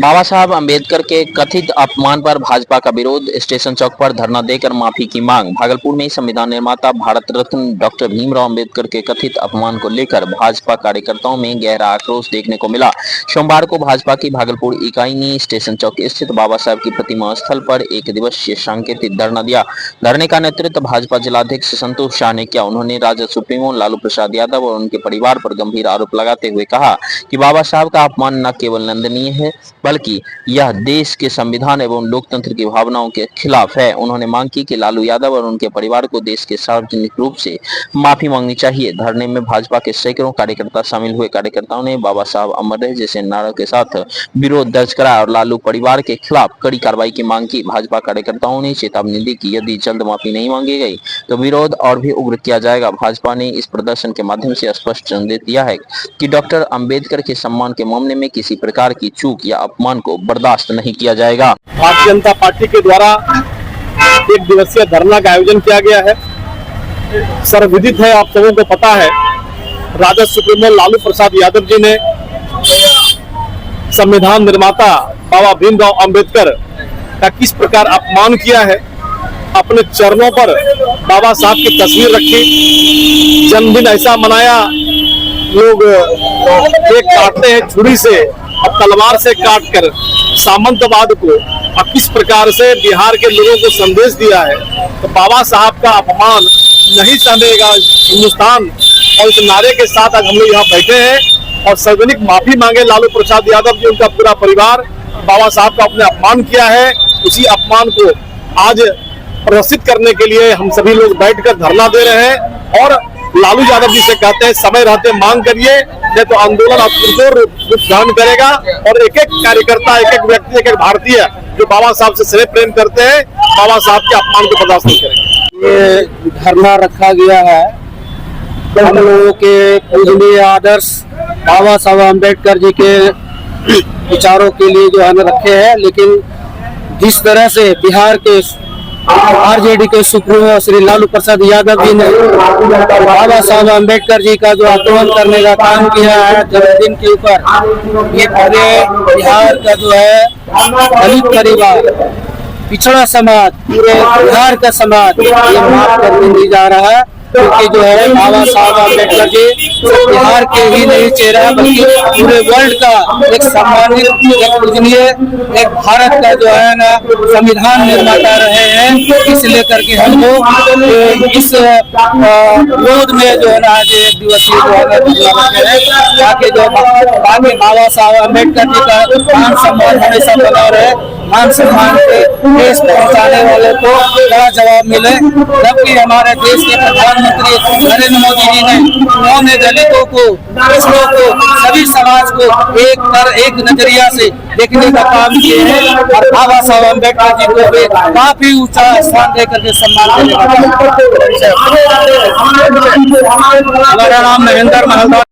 बाबा साहब अंबेडकर के कथित अपमान पर भाजपा का विरोध, स्टेशन चौक पर धरना देकर माफी की मांग। भागलपुर में संविधान निर्माता भारत रत्न डॉक्टर भीमराव अंबेडकर के कथित अपमान को लेकर भाजपा कार्यकर्ताओं में गहरा आक्रोश देखने को मिला। सोमवार को भाजपा की भागलपुर इकाई ने स्टेशन चौक स्थित बाबा साहब की प्रतिमा स्थल पर एक दिवसीय सांकेतिक धरना दिया। धरने का नेतृत्व भाजपा जिलाध्यक्ष संतोष शाह ने किया। उन्होंने राजद सुप्रीमो लालू प्रसाद यादव और उनके परिवार पर गंभीर आरोप लगाते हुए कहा कि बाबा साहब का अपमान न केवल निंदनीय है बल्कि यह देश के संविधान एवं लोकतंत्र की भावनाओं के खिलाफ है। उन्होंने मांग की कि लालू यादव और उनके परिवार को देश के सार्वजनिक रूप से माफी मांगनी चाहिए। धरने में भाजपा के सैकड़ों कार्यकर्ता शामिल हुए। कार्यकर्ताओं ने बाबा साहब अमर रहे जैसे नारों के साथ विरोध दर्ज कराया और लालू परिवार के खिलाफ कड़ी कार्रवाई की मांग की। भाजपा कार्यकर्ताओं ने चेतावनी दी कि यदि जल्द माफी नहीं मांगी गई तो विरोध और भी उग्र किया जाएगा। भाजपा ने इस प्रदर्शन के माध्यम से स्पष्ट संदेश दिया है कि डॉक्टर अंबेडकर के सम्मान के मामले में किसी प्रकार की चूक या अपमान को बर्दाश्त नहीं किया जाएगा। भारतीय जनता पार्टी के द्वारा एक दिवसीय धरना का आयोजन किया गया है। सर्वविदित है, आप सबों को पता है, राजद सुप्रीमो लालू प्रसाद यादव जी ने संविधान निर्माता बाबा भीमराव अंबेडकर का किस प्रकार अपमान किया है। अपने चरणों पर बाबा साहब की तस्वीर रखी, जन्मदिन ऐसा मनाया, लोग केक काटते हैं छुरी से और तलवार से काटकर सामंतवाद को, और किस प्रकार से बिहार के लोगों को संदेश दिया है। तो बाबा साहब का अपमान नहीं सहनेगा हिंदुस्तान, और इस नारे के साथ आज हम लोग यहाँ बैठे हैं और सार्वजनिक माफी मांगे लालू प्रसाद यादव जी, उनका पूरा परिवार। बाबा साहब का अपने अपमान किया है, उसी अपमान को आज प्रदर्शित करने के लिए हम सभी लोग बैठकर धरना दे रहे हैं और लालू यादव जी से कहते हैं समय रहते मांग करिए, नहीं तो आंदोलन पुरजोर रूप धारण करेगा और एक एक कार्यकर्ता, एक एक व्यक्ति, एक एक भारतीय जो बाबा साहब से स्नेह प्रेम करते हैं, बाबा साहब के अपमान को बर्दाश्त नहीं करेंगे। ये धरना रखा गया है हम लोगों के पूजनीय आदर्श बाबा साहब अम्बेडकर जी के विचारों के लिए जो है रखे हैं, लेकिन जिस तरह से बिहार के आरजेडी के सुप्रीमो श्री लालू प्रसाद यादव जी ने बाबा साहब अम्बेडकर जी का जो अपमान करने का काम किया है जन्मदिन के ऊपर, ये पूरे बिहार का जो है दलित परिवार, पिछड़ा समाज, पूरे बिहार का समाज ये माफ करके नहीं जा रहा है। क्योंकि जो है बाबा साहब अम्बेडकर जी बिहार के ही नहीं चेहरा बल्कि पूरे वर्ल्ड का एक सम्मानित, एक पूजनीय, एक भारत का जो है ना संविधान निर्माता रहे हैं। इस लेकर के हम लोग इस विरोध में जो है ना आज एक दिवसीय जो है ताकि जो बाकी बाबा साहब अम्बेडकर जी का मान सम्मान हमेशा बना रहे, मान सम्मान के देश पहुँचाने वाले को बड़ा जवाब मिले। जबकि हमारे देश के प्रधानमंत्री नरेंद्र मोदी जी ने उन्होंने दलितों को, पिछड़ों को, सभी समाज को एक नजरिया से देखने का काम किए हैं और बाबा साहब अम्बेडकर जी को भी काफी ऊंचा स्थान देकर के सम्मान देने का। हमारा नाम महेंद्र महल।